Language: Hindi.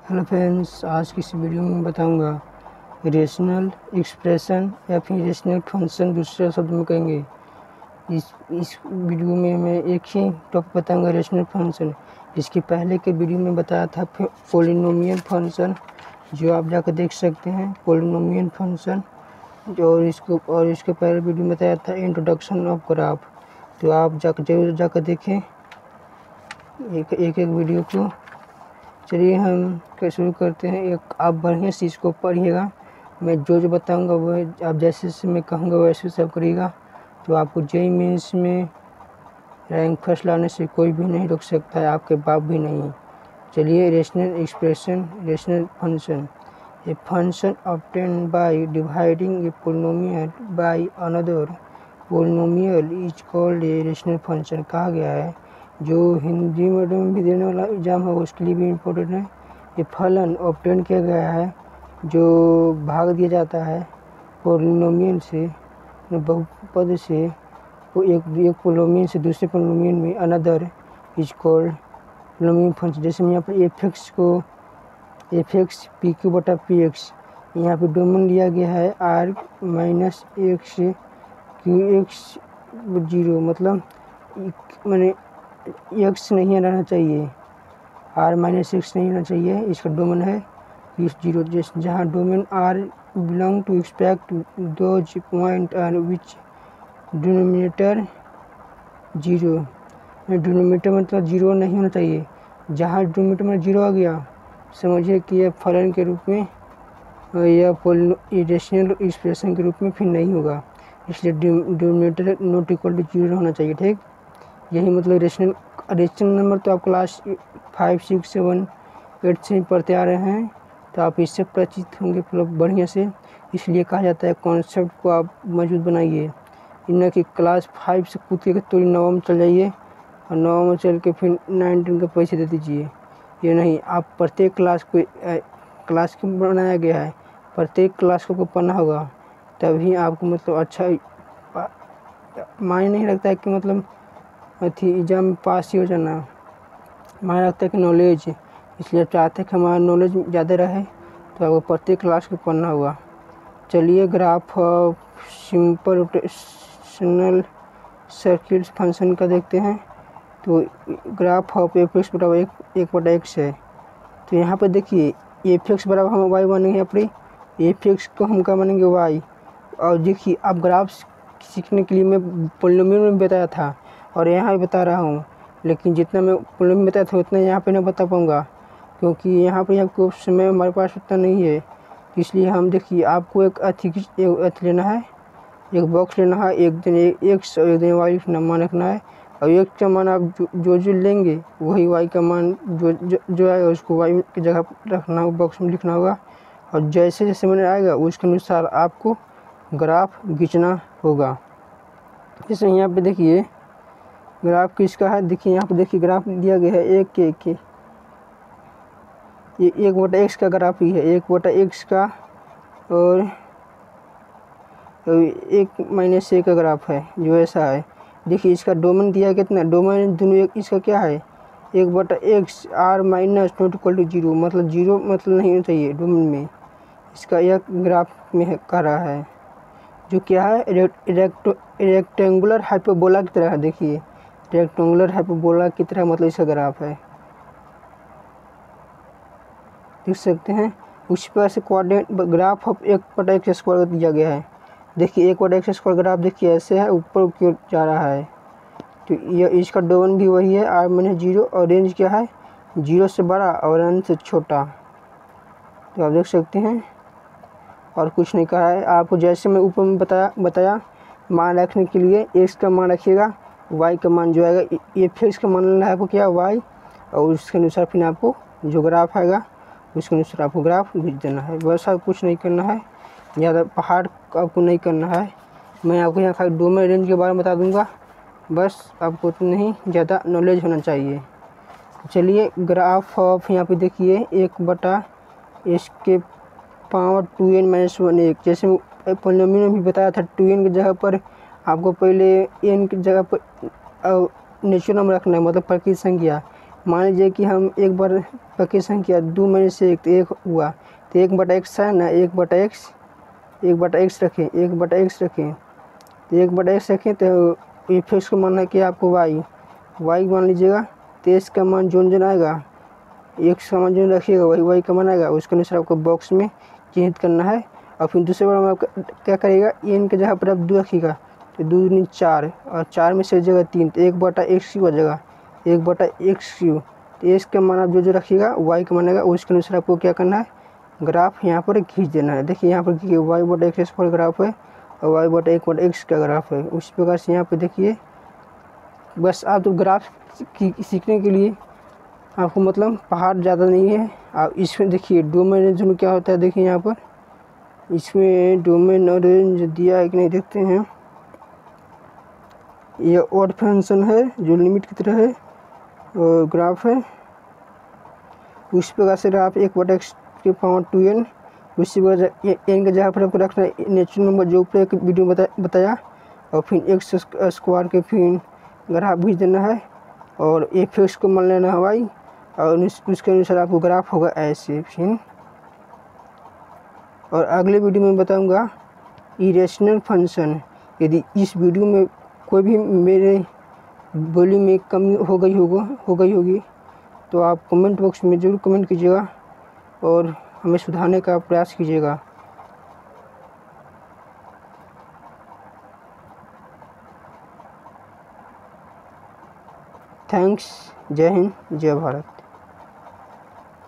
हेलो फ्रेंड्स, आज की इस वीडियो में बताऊंगा रेशनल एक्सप्रेशन या फिर रेशनल फंक्शन दूसरे शब्द में कहेंगे। इस वीडियो में मैं एक ही टॉपिक बताऊंगा, रेशनल फंक्शन। इसके पहले के वीडियो में बताया था पॉलिनोमियल फंक्शन, जो आप जाकर देख सकते हैं पॉलिनोमियल फंक्शन। और इसके पहले वीडियो में बताया था इंट्रोडक्शन ऑफ ग्राफ। तो आप जरूर जाकर देखें एक वीडियो को। चलिए हम शुरू करते हैं। आप बढ़िया से इसको पढ़िएगा। मैं जो बताऊंगा वह आप जैसे मैं कहूँगा वैसे सब करिएगा। तो आपको जेईई मेंस में रैंक फर्स्ट लाने से कोई भी नहीं रोक सकता है, आपके बाप भी नहीं। चलिए, rational expression, rational function. A function obtained by dividing A polynomial by another polynomial is called a rational function. कहा गया है, जो हिंदी मीडियम में भी देने वाला एग्जाम है उसके लिए भी इम्पोर्टेंट है। ये फलन ऑब्टेन किया गया है, जो भाग दिया जाता है पोलिनोमियल से, बहुपद से, वो एक पोलिनोमियल से दूसरे पोलिनोमियल में another is called polynomial function. जैसे मैं यहाँ पर एफ एक्स पी क्यू बटा पी एक्स, यहाँ पर डोमेन लिया गया है R minus x q x 0, मतलब मैंने एक्स नहीं रहना चाहिए, आर माइनस एक्स नहीं रहना चाहिए। इसका डोमेन है इस 0, जहाँ domain R belong to expect those point on which denominator 0। Denominator मतलब 0 नहीं होना चाहिए। जहाँ डिनोमिनेटर में 0 आ गया, समझिए कि यह फलन के रूप में या रेशनल एक्सप्रेशन के रूप में फिर नहीं होगा। इसलिए डिनोमिनेटर नॉट इक्वल टू 0 होना चाहिए। ठीक, यही मतलब रेशनल नंबर तो आप क्लास 5, 6, 7, 8 से पढ़ते आ रहे हैं, तो आप इससे परिचित होंगे मतलब बढ़िया से। इसलिए कहा जाता है कॉन्सेप्ट को आप मजबूत बनाइए, न कि क्लास 5 से कूद के तो 9 में चल जाइए और 9 में चल के फिर 9, 10 के पैसे दे दीजिए। ये नहीं, आप प्रत्येक क्लास को बनाया गया है, प्रत्येक क्लास को पढ़ना होगा, तभी आपको मतलब अच्छा मायने नहीं लगता है कि मतलब एग्जाम में पास ही हो जाना। मायने लगता है कि नॉलेज, इसलिए चाहते हैं कि हमारा नॉलेज ज़्यादा रहे, तो आपको प्रत्येक क्लास को पढ़ना होगा। चलिए, graph of simple rotational circles function का देखते हैं। तो ग्राफ ऑफ एफ एक्स बराबर 1/x है। तो यहाँ पर देखिए एफ एक्स बराबर हम वाई मानेंगे, अपनी एफ एक्स को हम क्या मानेंगे, वाई। और देखिए, अब ग्राफ सीखने के लिए मैं पॉलिनोमियल में बताया था और यहाँ भी बता रहा हूँ, लेकिन जितना मैं पॉलिनोमियल में बताया था उतना यहाँ पे नहीं बता पाऊँगा, क्योंकि यहाँ पे आपको समय हमारे पास उतना नहीं है। इसलिए हम देखिए, आपको एक लेना है, एक बॉक्स लेना है, एक दिन एक्स और एक दिन वाई मान रखना है। और एक का मान आप जो लेंगे वही वाई का मान जो आएगा उसको वाई की जगह रखना होगा, बॉक्स में लिखना होगा। और जैसे जैसे मैंने आएगा उसके अनुसार आपको ग्राफ खींचना होगा। जैसे यहाँ पे देखिए ग्राफ किसका है, देखिए यहाँ पे देखिए ग्राफ दिया गया है ये 1/x का ग्राफ ही है, 1/x का, और 1 - a का ग्राफ है जो ऐसा है। देखिए इसका डोमेन दिया कितना, डोमेन दोनों इसका क्या है, 1/x r minus not equal to 0, मतलब 0 मतलब नहीं होना चाहिए डोमेन में। इसका यह ग्राफ में कर रहा है, जो क्या है, रेक्टेंगुलर हाइपरबोला की तरह है। देखिए रेक्टेंगुलर हाइपरबोला की तरह मतलब इसका ग्राफ है, देख सकते हैं। उस पर से coordinate graph of 1/x square दिया गया है। देखिए 1/x स्क्वायर ग्राफ देखिए ऐसे है, ऊपर की ओर जा रहा है। तो यह इसका डोमेन भी वही है, r-0, और रेंज क्या है, 0 से बड़ा और n से छोटा। तो आप देख सकते हैं, और कुछ नहीं कहा है आपको। जैसे मैं ऊपर में बताया मान रखने के लिए x का मान रखिएगा, y का मान जो आएगा, एफ एक्स का मान लेना है आपको क्या, y, और उसके अनुसार फिर आपको जो ग्राफ आएगा उसके अनुसार आपको ग्राफ खींच देना है। बस आप कुछ नहीं करना है, ज़्यादा पहाड़ आपको नहीं करना है। मैं आपको यहाँ खाली डोमेन रेंज के बारे में बता दूँगा, बस आपको उतना नहीं ज़्यादा नॉलेज होना चाहिए। चलिए, ग्राफ ऑफ यहाँ पे देखिए 1/x के पावर 2n-1, जैसे पॉलिनोमियल में भी बताया था, 2n की जगह पर आपको पहले n की जगह पर नेचुरल नंबर रखना है, मतलब प्रकृत संख्या। मान लीजिए कि हम एक बार पक्की संख्या 2 में से एक हुआ, तो 1/x है ना, 1/x रखें, 1/x रखें, तो 1/x रखें तो f x को मानना है कि आपको y मान लीजिएगा। तो इसका मान जो आएगा, x का मान जो रखिएगा वही y का मान आएगा, उसके अनुसार आपको बॉक्स में चिन्हित करना है। और फिर दूसरे बार में आप क्या करिएगा, n के जगह पर आप 2 रखिएगा, तो 2 दूनी 4 और 4 में से जगह 3, तो 1/x हो जाएगा, 1/x। तो इसका मान आप जो रखिएगा y का मान आएगा, उसके अनुसार आपको क्या करना है, ग्राफ यहाँ पर खींच देना है। देखिए यहाँ पर y/x पर ग्राफ है और y/1/x का ग्राफ है। उस प्रकार से यहाँ पे देखिए, बस आप तो ग्राफ सीखने के लिए आपको मतलब पहाड़ ज़्यादा नहीं है। आप इसमें देखिए डोमेन रेंज में क्या होता है, देखिए यहाँ पर इसमें डोमेन और रेंज दिया है कि नहीं, देखते हैं। ये ऑड फंक्शन है जो लिमिट की तरह है और ग्राफ है। उस प्रकार से ग्राफ 1/x के पावर 2n, उसी वजह n के जगह पर आपको रखना है नेचुरल नंबर जो ऊपर एक वीडियो में बताया, और फिर x स्क्वायर के फिर ग्राफ भेज देना है और f x को मान लेना है y, और उसके अनुसार आपको ग्राफ होगा ऐसे। फिर और अगले वीडियो में बताऊंगा इरेशनल फंक्शन। यदि इस वीडियो में कोई भी मेरे बोली में कमी हो गई होगी तो आप कमेंट बॉक्स में ज़रूर कमेंट कीजिएगा और हमें सुधारने का प्रयास कीजिएगा। थैंक्स। जय हिंद, जय भारत।